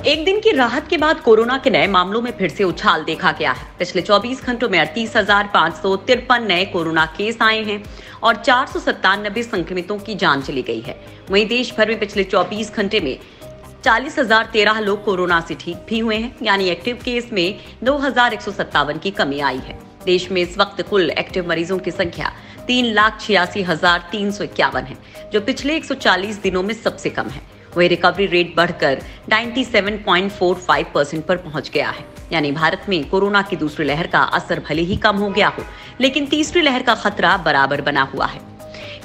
एक दिन की राहत के बाद कोरोना के नए मामलों में फिर से उछाल देखा गया है। पिछले 24 घंटों में 38,553 नए कोरोना केस आए हैं और 497 संक्रमितों की जान चली गई है। वहीं देश भर में पिछले 24 घंटे में 40,013 लोग कोरोना से ठीक भी हुए हैं, यानी एक्टिव केस में 2,157 की कमी आई है। देश में इस वक्त कुल एक्टिव मरीजों की संख्या 3,86,351 है, जो पिछले 140 दिनों में सबसे कम है। वही रिकवरी रेट बढ़कर 97.45% पर पहुंच गया है, यानी भारत में कोरोना की दूसरी लहर का असर भले ही कम हो गया हो, लेकिन तीसरी लहर का खतरा बराबर बना हुआ है।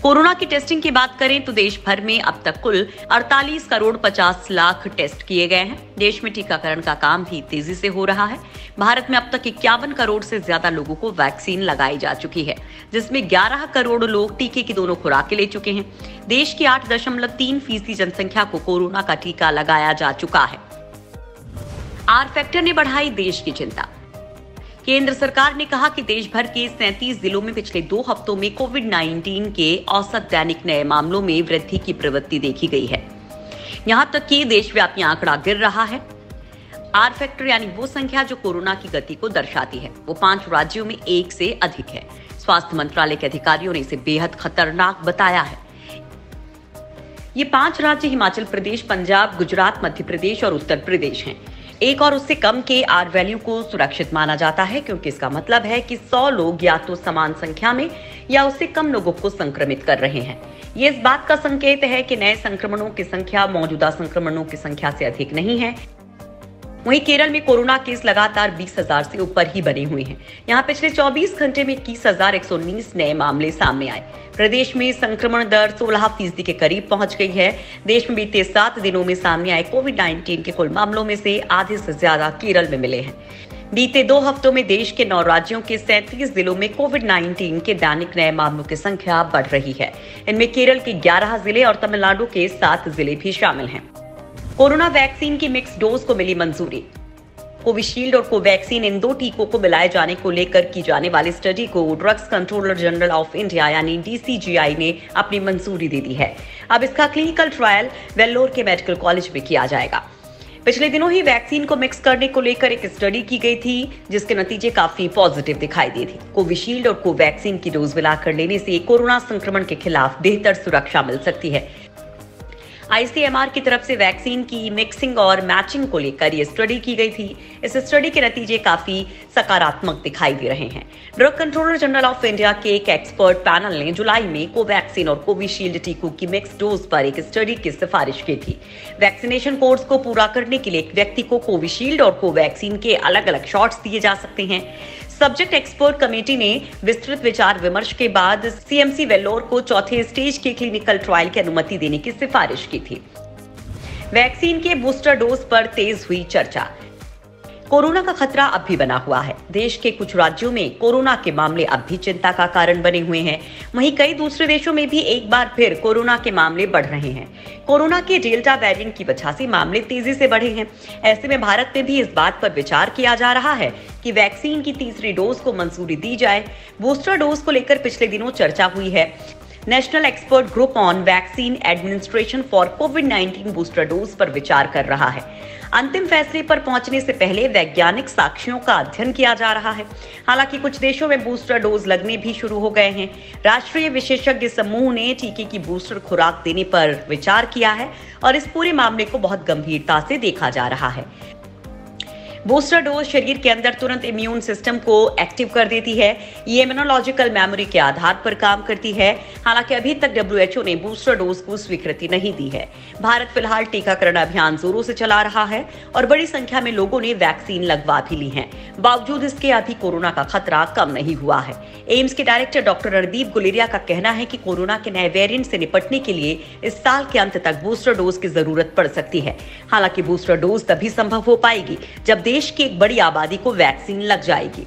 कोरोना की टेस्टिंग की बात करें तो देश भर में अब तक कुल 48 करोड़ 50 लाख टेस्ट किए गए हैं। देश में टीकाकरण का काम भी तेजी से हो रहा है। भारत में अब तक 51 करोड़ से ज्यादा लोगों को वैक्सीन लगाई जा चुकी है, जिसमें 11 करोड़ लोग टीके की दोनों खुराकें ले चुके हैं। देश की 8.3% जनसंख्या को कोरोना का टीका लगाया जा चुका है। आर फैक्टर ने बढ़ाई देश की चिंता। केंद्र सरकार ने कहा कि देश भर के 37 जिलों में पिछले 2 हफ्तों में कोविड-19 के औसत दैनिक नए मामलों में वृद्धि की प्रवृत्ति देखी गई है। यहां तक कि देशव्यापी आंकड़ा गिर रहा है। आर फैक्टर यानी वो संख्या जो कोरोना की गति को दर्शाती है, वो 5 राज्यों में 1 से अधिक है। स्वास्थ्य मंत्रालय के अधिकारियों ने इसे बेहद खतरनाक बताया है। ये 5 राज्य हिमाचल प्रदेश, पंजाब, गुजरात, मध्य प्रदेश और उत्तर प्रदेश हैं। 1 और उससे कम के आर वैल्यू को सुरक्षित माना जाता है, क्योंकि इसका मतलब है कि 100 लोग या तो समान संख्या में या उससे कम लोगों को संक्रमित कर रहे हैं। ये इस बात का संकेत है कि नए संक्रमणों की संख्या मौजूदा संक्रमणों की संख्या से अधिक नहीं है। वहीं केरल में कोरोना केस लगातार 20,000 से ऊपर ही बने हुए हैं। यहाँ पिछले 24 घंटे में 21,119 नए मामले सामने आए। प्रदेश में संक्रमण दर 16% के करीब पहुंच गई है। देश में बीते 7 दिनों में सामने आए कोविड-19 के कुल मामलों में से आधे से ज्यादा केरल में मिले हैं। बीते 2 हफ्तों में देश के 9 राज्यों के 37 जिलों में कोविड-19 के दैनिक नए मामलों की संख्या बढ़ रही है। इनमें केरल के 11 जिले और तमिलनाडु के 7 जिले भी शामिल हैं। कोरोना वैक्सीन की मिक्स डोज को मिली मंजूरी। कोविशील्ड और कोवैक्सीन इन 2 टीकों को मिलाए जाने को लेकर की जाने वाली स्टडी को drugs controller general of India यानी DCGI ने अपनी मंजूरी दे दी है। अब इसका क्लिनिकल ट्रायल वेल्लोर के मेडिकल कॉलेज में किया जाएगा। पिछले दिनों ही वैक्सीन को मिक्स करने को लेकर एक स्टडी की गई थी, जिसके नतीजे काफी पॉजिटिव दिखाई दिए थे। कोविशील्ड और कोवैक्सीन की डोज मिलाकर लेने से कोरोना संक्रमण के खिलाफ बेहतर सुरक्षा मिल सकती है। ICMR की तरफ से वैक्सीन की मिक्सिंग और मैचिंग को लेकर ये स्टडी की गई थी। इस स्टडी के नतीजे काफी सकारात्मक दिखाई दे रहे हैं। Drug controller general of India के एक एक्सपर्ट पैनल ने जुलाई में कोवैक्सीन और कोविशील्ड टीकों की मिक्स डोज पर एक स्टडी की सिफारिश की थी। वैक्सीनेशन कोर्स को पूरा करने के लिए एक व्यक्ति को कोविशील्ड और कोवैक्सीन के अलग अलग शॉट्स दिए जा सकते हैं। सब्जेक्ट एक्सपर्ट कमेटी ने विस्तृत विचार विमर्श के बाद CMC वेल्लोर को 4थे स्टेज के क्लिनिकल ट्रायल की अनुमति देने की सिफारिश की थी। वैक्सीन के बूस्टर डोज पर तेज हुई चर्चा। कोरोना का खतरा अब भी बना हुआ है। देश के कुछ राज्यों में कोरोना के मामले अब भी चिंता का कारण बने हुए हैं। वहीं कई दूसरे देशों में भी एक बार फिर कोरोना के मामले बढ़ रहे हैं। कोरोना के डेल्टा वेरिएंट की वजह से मामले तेजी से बढ़े हैं। ऐसे में भारत में भी इस बात पर विचार किया जा रहा है कि वैक्सीन की तीसरी डोज को मंजूरी दी जाए। बूस्टर डोज को लेकर पिछले दिनों चर्चा हुई है। National expert group on vaccine administration for covid booster dose पर विचार कर रहा है। अंतिम फैसले पर पहुंचने से पहले वैज्ञानिक साक्ष्यों का अध्ययन किया जा रहा है। हालांकि कुछ देशों में बूस्टर डोज लगने भी शुरू हो गए हैं। राष्ट्रीय विशेषज्ञ समूह ने टीके की बूस्टर खुराक देने पर विचार किया है और इस पूरे मामले को बहुत गंभीरता से देखा जा रहा है। बूस्टर डोज शरीर के अंदर तुरंत इम्यून सिस्टम को एक्टिव कर देती है। ये इम्यूनोलॉजिकल मेमोरी के आधार पर काम करती है। हालांकि अभी तक WHO ने बूस्टर डोज को स्वीकृति नहीं दी है। भारत फिलहाल टीकाकरण अभियान जोरों से चला रहा है और बड़ी संख्या में लोगों ने वैक्सीन लगवा भी ली है। बावजूद इसके अभी कोरोना का खतरा कम नहीं हुआ है। एम्स के डायरेक्टर डॉक्टर रणदीप गुलेरिया का कहना है कि कोरोना के नए वेरिएंट से निपटने के लिए इस साल के अंत तक बूस्टर डोज की जरूरत पड़ सकती है। हालांकि बूस्टर डोज तभी संभव हो पाएगी जब देश की एक बड़ी आबादी को वैक्सीन लग जाएगी।